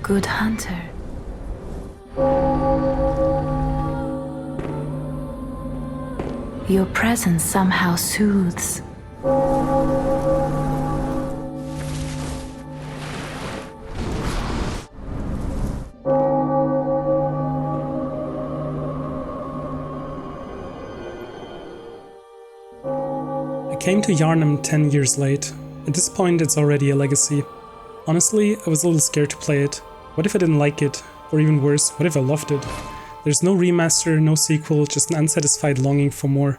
good hunter. Your presence somehow soothes. I came to Yharnam 10 years late. At this point it's already a legacy. Honestly, I was a little scared to play it. What if I didn't like it? Or even worse, what if I loved it? There's no remaster, no sequel, just an unsatisfied longing for more.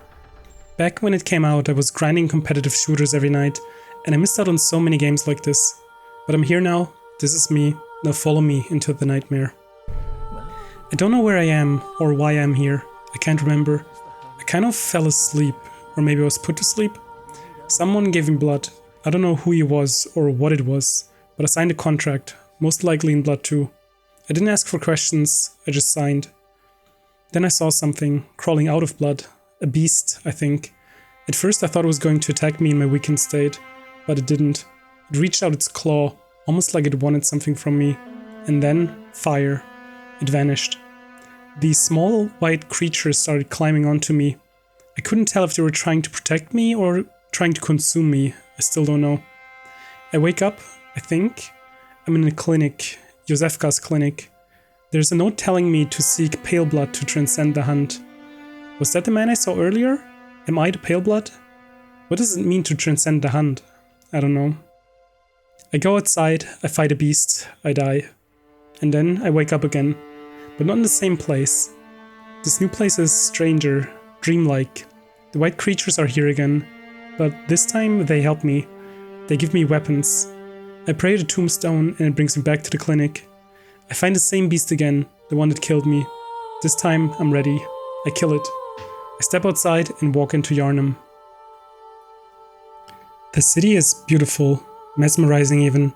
Back when it came out, I was grinding competitive shooters every night, and I missed out on so many games like this. But I'm here now, this is me, now follow me into the nightmare. I don't know where I am, or why I'm here, I can't remember. I kind of fell asleep, or maybe I was put to sleep. Someone gave me blood. I don't know who he was, or what it was, but I signed a contract, most likely in blood too. I didn't ask for questions, I just signed. Then I saw something, crawling out of blood. A beast, I think. At first I thought it was going to attack me in my weakened state, but it didn't. It reached out its claw, almost like it wanted something from me. And then, fire. It vanished. These small, white creatures started climbing onto me. I couldn't tell if they were trying to protect me or trying to consume me. I still don't know. I wake up, I think. I'm in a clinic, Josefka's clinic. There's a note telling me to seek pale blood to transcend the hunt. Was that the man I saw earlier? Am I the pale blood? What does it mean to transcend the hunt? I don't know. I go outside, I fight a beast, I die. And then I wake up again. But not in the same place. This new place is stranger, dreamlike. The white creatures are here again. But this time they help me. They give me weapons. I pray at a tombstone and it brings me back to the clinic. I find the same beast again, the one that killed me. This time I'm ready. I kill it. I step outside and walk into Yharnam. The city is beautiful, mesmerizing even.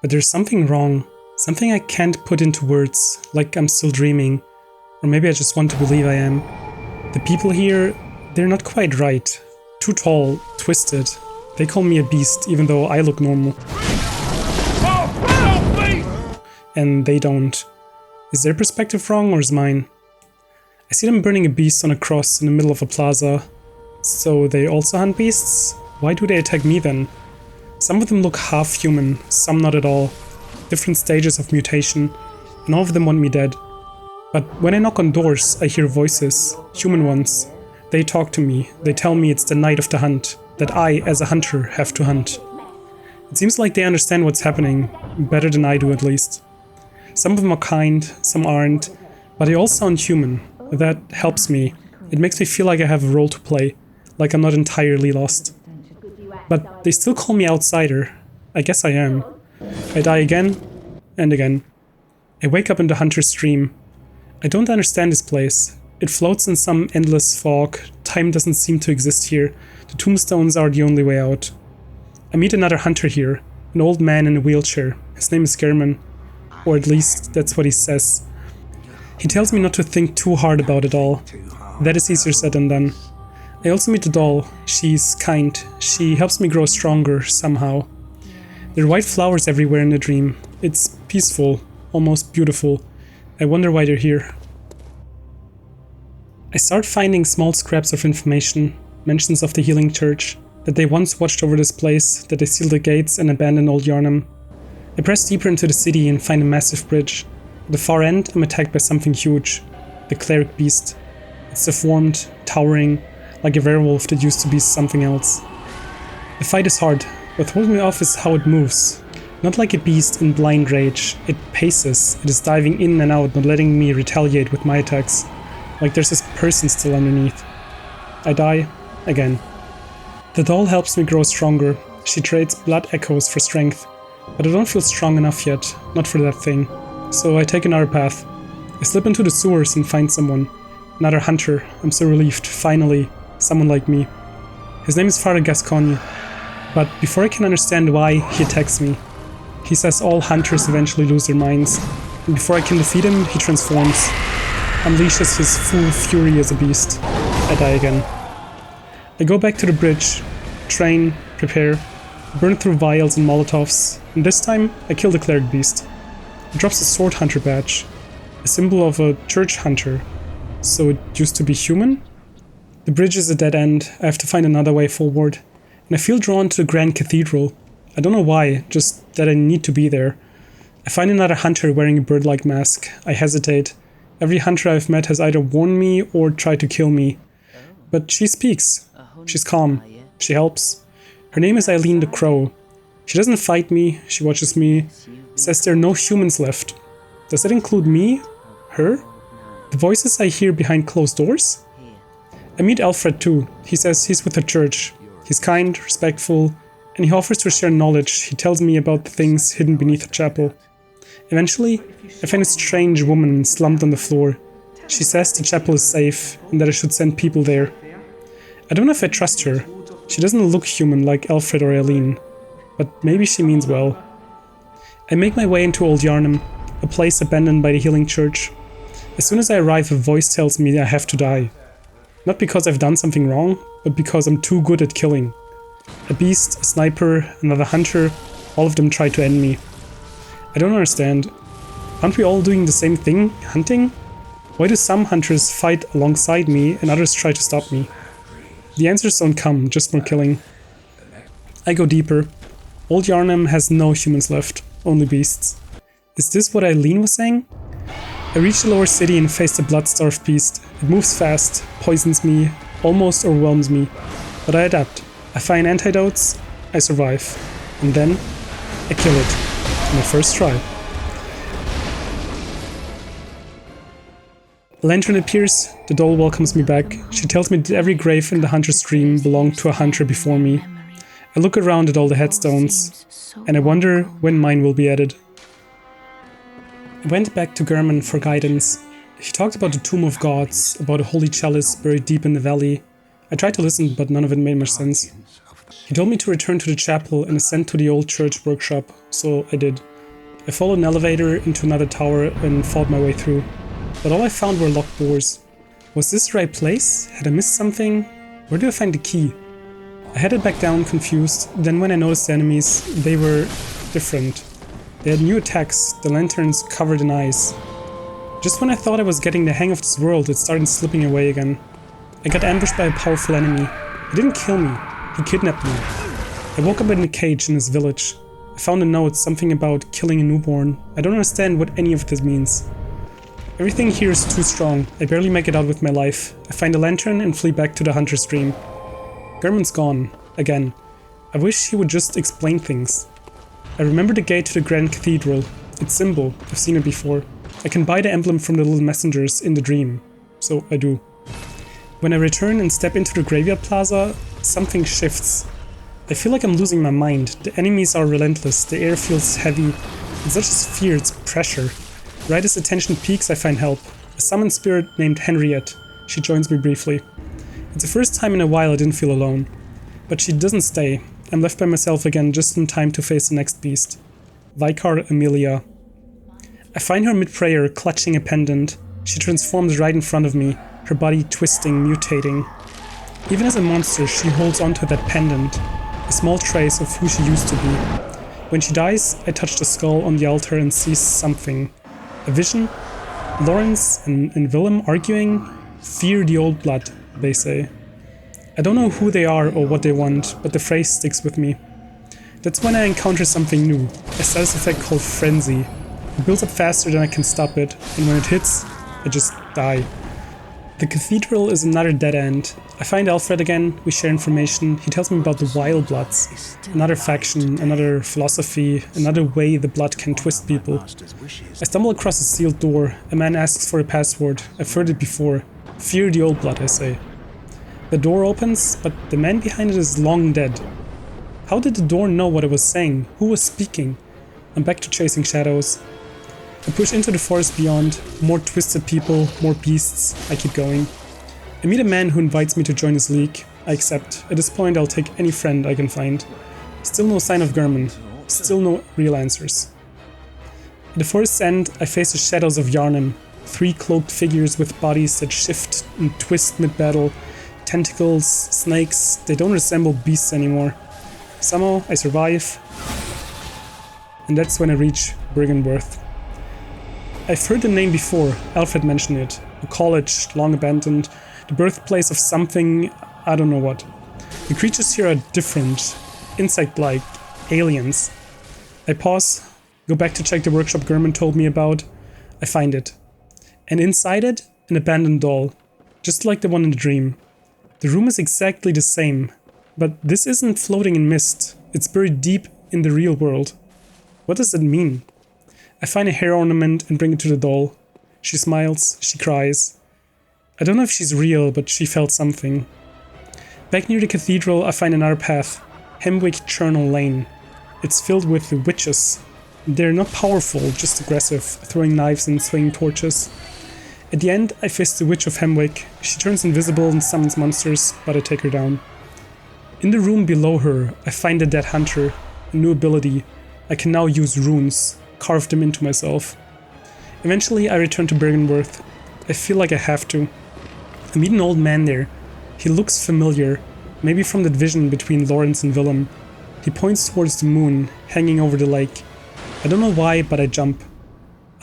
But there's something wrong. Something I can't put into words, like I'm still dreaming. Or maybe I just want to believe I am. The people here, they're not quite right. Too tall, twisted. They call me a beast, even though I look normal. And they don't. Is their perspective wrong or is mine? I see them burning a beast on a cross in the middle of a plaza. So they also hunt beasts? Why do they attack me then? Some of them look half human, some not at all. Different stages of mutation, and all of them want me dead. But when I knock on doors, I hear voices, human ones. They talk to me, they tell me it's the night of the hunt, that I, as a hunter, have to hunt. It seems like they understand what's happening, better than I do at least. Some of them are kind, some aren't, but they all sound human. That helps me. It makes me feel like I have a role to play, like I'm not entirely lost. But they still call me outsider. I guess I am. I die again, and again. I wake up in the hunter's dream. I don't understand this place. It floats in some endless fog. Time doesn't seem to exist here. The tombstones are the only way out. I meet another hunter here, an old man in a wheelchair. His name is German. Or at least, that's what he says. He tells me not to think too hard about it all. That is easier said than done. I also meet the doll. She's kind. She helps me grow stronger, somehow. There are white flowers everywhere in the dream. It's peaceful, almost beautiful. I wonder why they're here. I start finding small scraps of information, mentions of the healing church, that they once watched over this place, that they sealed the gates and abandoned old Yharnam. I press deeper into the city and find a massive bridge. At the far end, I'm attacked by something huge. The cleric beast. It's deformed, towering, like a werewolf that used to be something else. The fight is hard. What throws me off is how it moves. Not like a beast in blind rage. It paces. It is diving in and out, not letting me retaliate with my attacks. Like there's this person still underneath. I die. Again. The doll helps me grow stronger. She trades blood echoes for strength. But I don't feel strong enough yet. Not for that thing. So I take another path. I slip into the sewers and find someone. Another hunter. I'm so relieved. Finally. Someone like me. His name is Father Gascogne. But before I can understand why, he attacks me. He says all hunters eventually lose their minds. And before I can defeat him, he transforms. Unleashes his full fury as a beast. I die again. I go back to the bridge. Train. Prepare. Burn through vials and molotovs. And this time, I kill the cleric beast. It drops a sword hunter badge, a symbol of a church hunter. So it used to be human? The bridge is a dead end, I have to find another way forward. And I feel drawn to the Grand Cathedral. I don't know why, just that I need to be there. I find another hunter wearing a bird-like mask. I hesitate. Every hunter I've met has either warned me or tried to kill me. But she speaks. She's calm. She helps. Her name is Eileen the Crow. She doesn't fight me, she watches me, says there are no humans left. Does that include me? Her? The voices I hear behind closed doors? I meet Alfred too. He says he's with the church. He's kind, respectful, and he offers to share knowledge. He tells me about the things hidden beneath the chapel. Eventually, I find a strange woman slumped on the floor. She says the chapel is safe and that I should send people there. I don't know if I trust her. She doesn't look human like Alfred or Eileen, but maybe she means well. I make my way into Old Yarnum, a place abandoned by the healing church. As soon as I arrive, a voice tells me I have to die. Not because I've done something wrong, but because I'm too good at killing. A beast, a sniper, another hunter, all of them try to end me. I don't understand. Aren't we all doing the same thing, hunting? Why do some hunters fight alongside me and others try to stop me? The answers don't come, just more killing. I go deeper. Old Yarnum has no humans left, only beasts. Is this what Eileen was saying? I reach the lower city and face the blood-starved beast. It moves fast, poisons me, almost overwhelms me. But I adapt. I find antidotes, I survive. And then, I kill it. On my first try. A lantern appears, the doll welcomes me back. She tells me that every grave in the hunter's dream belonged to a hunter before me. I look around at all the headstones, and I wonder when mine will be added. I went back to German for guidance. He talked about the Tomb of Gods, about a holy chalice buried deep in the valley. I tried to listen, but none of it made much sense. He told me to return to the chapel and ascend to the old church workshop, so I did. I followed an elevator into another tower and fought my way through. But all I found were locked doors. Was this the right place? Had I missed something? Where do I find the key? I headed back down, confused. Then when I noticed the enemies, they were different. They had new attacks, the lanterns covered in ice. Just when I thought I was getting the hang of this world, it started slipping away again. I got ambushed by a powerful enemy. He didn't kill me, he kidnapped me. I woke up in a cage in his village. I found a note, something about killing a newborn. I don't understand what any of this means. Everything here is too strong. I barely make it out with my life. I find a lantern and flee back to the hunter's dream. German's gone. Again. I wish he would just explain things. I remember the gate to the Grand Cathedral. Its symbol. I've seen it before. I can buy the emblem from the little messengers in the dream. So I do. When I return and step into the graveyard plaza, something shifts. I feel like I'm losing my mind. The enemies are relentless. The air feels heavy. It's not just fear, it's pressure. Right as the tension peaks, I find help. A summoned spirit named Henriette. She joins me briefly. It's the first time in a while I didn't feel alone. But she doesn't stay. I'm left by myself again just in time to face the next beast. Vicar Amelia. I find her mid-prayer, clutching a pendant. She transforms right in front of me, her body twisting, mutating. Even as a monster, she holds onto that pendant, a small trace of who she used to be. When she dies, I touch the skull on the altar and see something. A vision? Lawrence and Willem arguing? Fear the old blood, they say. I don't know who they are or what they want, but the phrase sticks with me. That's when I encounter something new, a status effect called Frenzy. It builds up faster than I can stop it, and when it hits, I just die. The cathedral is another dead end. I find Alfred again, we share information, he tells me about the Wild Bloods. Another faction, another philosophy, another way the blood can twist people. I stumble across a sealed door, a man asks for a password, I've heard it before. Fear the old blood, I say. The door opens, but the man behind it is long dead. How did the door know what I was saying? Who was speaking? I'm back to chasing shadows. I push into the forest beyond, more twisted people, more beasts, I keep going. I meet a man who invites me to join his league. I accept. At this point I'll take any friend I can find. Still no sign of German. Still no real answers. At the forest's end I face the shadows of Yarnum. 3 cloaked figures with bodies that shift and twist mid-battle. Tentacles, snakes, they don't resemble beasts anymore. Somehow I survive. And that's when I reach Briggenworth. I've heard the name before, Alfred mentioned it. A college, long abandoned, the birthplace of something, I don't know what. The creatures here are different, insect-like, aliens. I pause, go back to check the workshop German told me about. I find it. And inside it, an abandoned doll, just like the one in the dream. The room is exactly the same, but this isn't floating in mist, it's buried deep in the real world. What does it mean? I find a hair ornament and bring it to the doll. She smiles, she cries. I don't know if she's real, but she felt something. Back near the cathedral, I find another path, Hemwick Churnal Lane. It's filled with witches. They're not powerful, just aggressive, throwing knives and swinging torches. At the end, I face the Witch of Hemwick. She turns invisible and summons monsters, but I take her down. In the room below her, I find a dead hunter, a new ability. I can now use runes, carve them into myself. Eventually, I return to Bergenworth. I feel like I have to. I meet an old man there. He looks familiar, maybe from that vision between Lawrence and Willem. He points towards the moon, hanging over the lake. I don't know why, but I jump.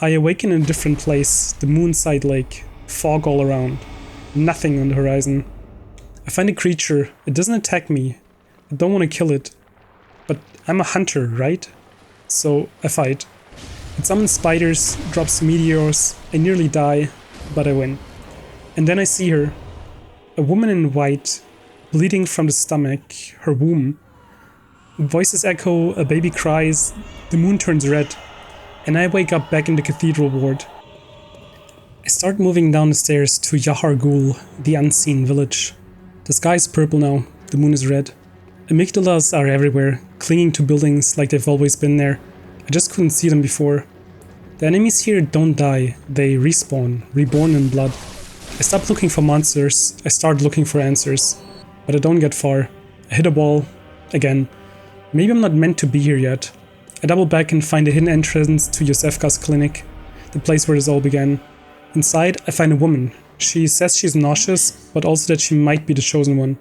I awaken in a different place, the moonside lake, fog all around, nothing on the horizon. I find a creature, it doesn't attack me, I don't want to kill it, but I'm a hunter, right? So I fight. It summons spiders, drops meteors, I nearly die, but I win. And then I see her, a woman in white, bleeding from the stomach, her womb. Voices echo, a baby cries, the moon turns red. And I wake up back in the cathedral ward. I start moving down the stairs to Yahar Ghul, the unseen village. The sky is purple now, the moon is red. Amygdalas are everywhere, clinging to buildings like they've always been there. I just couldn't see them before. The enemies here don't die, they respawn, reborn in blood. I stop looking for monsters, I start looking for answers. But I don't get far. I hit a wall, again. Maybe I'm not meant to be here yet. I double back and find a hidden entrance to Josefka's clinic, the place where this all began. Inside, I find a woman. She says she's nauseous, but also that she might be the chosen one.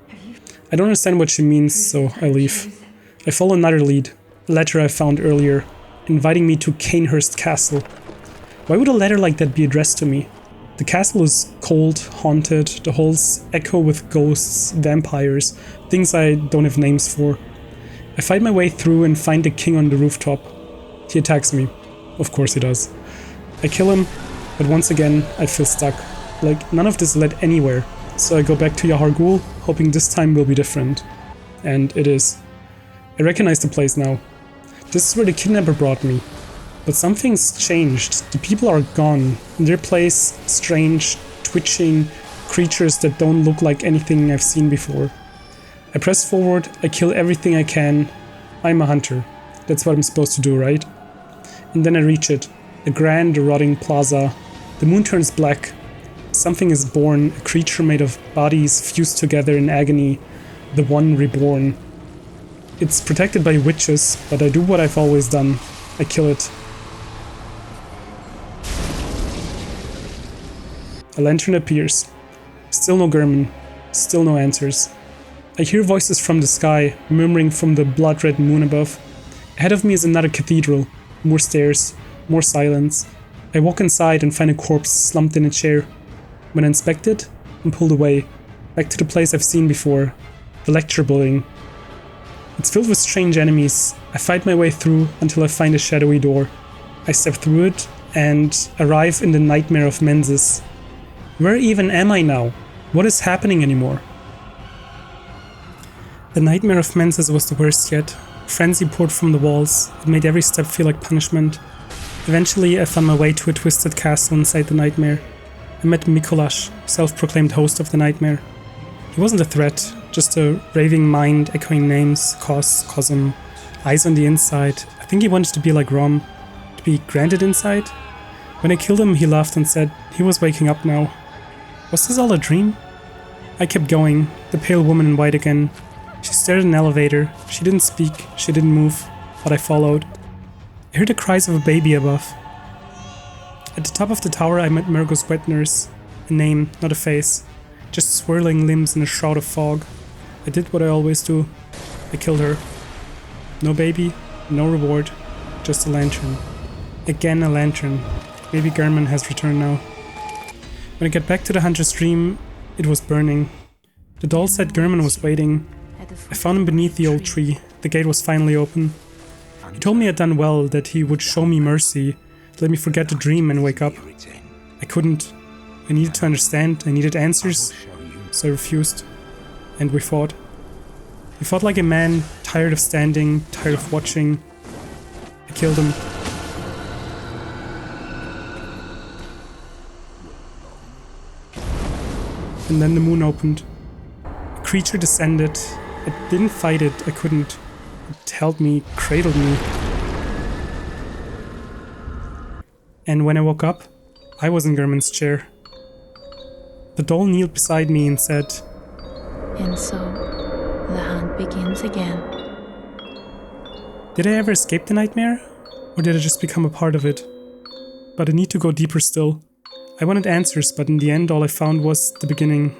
I don't understand what she means, so I leave. I follow another lead, a letter I found earlier, inviting me to Canehurst Castle. Why would a letter like that be addressed to me? The castle is cold, haunted, the halls echo with ghosts, vampires, things I don't have names for. I fight my way through and find the king on the rooftop. He attacks me. Of course he does. I kill him, but once again I feel stuck. Like none of this led anywhere. So I go back to Yahar Ghul, hoping this time will be different. And it is. I recognize the place now. This is where the kidnapper brought me. But something's changed. The people are gone. In their place, strange, twitching creatures that don't look like anything I've seen before. I press forward, I kill everything I can. I'm a hunter. That's what I'm supposed to do, right? And then I reach it. A grand, rotting plaza. The moon turns black. Something is born, a creature made of bodies fused together in agony. The one reborn. It's protected by witches, but I do what I've always done. I kill it. A lantern appears. Still no German. Still no answers. I hear voices from the sky, murmuring from the blood-red moon above. Ahead of me is another cathedral. More stairs, more silence. I walk inside and find a corpse slumped in a chair. When I inspect it, I'm pulled away, back to the place I've seen before, the lecture building. It's filled with strange enemies. I fight my way through until I find a shadowy door. I step through it and arrive in the nightmare of Menzies. Where even am I now? What is happening anymore? The nightmare of Menzies was the worst yet. Frenzy poured from the walls. It made every step feel like punishment. Eventually, I found my way to a twisted castle inside the nightmare. I met Mikolash, self-proclaimed host of the nightmare. He wasn't a threat, just a raving mind echoing names, Cosm, eyes on the inside. I think he wanted to be like Rom, to be granted insight. When I killed him, he laughed and said he was waking up now. Was this all a dream? I kept going, the pale woman in white again. She stared at an elevator. She didn't speak, she didn't move, but I followed. I heard the cries of a baby above. At the top of the tower I met Mergo's wet nurse. A name, not a face. Just swirling limbs in a shroud of fog. I did what I always do. I killed her. No baby, no reward, just a lantern. Again a lantern. Baby Garmin has returned now. When I get back to the hunter's dream, it was burning. The doll said German was waiting. I found him beneath the old tree. The gate was finally open. He told me I'd done well, that he would show me mercy, to let me forget the dream and wake up. I couldn't. I needed to understand, I needed answers, so I refused. And we fought. We fought like a man, tired of standing, tired of watching. I killed him. And then the moon opened. A creature descended. I didn't fight it, I couldn't. It held me, cradled me. And when I woke up, I was in German's chair. The doll kneeled beside me and said, And so, the hunt begins again. Did I ever escape the nightmare? Or did I just become a part of it? But I need to go deeper still. I wanted answers, but in the end all I found was the beginning.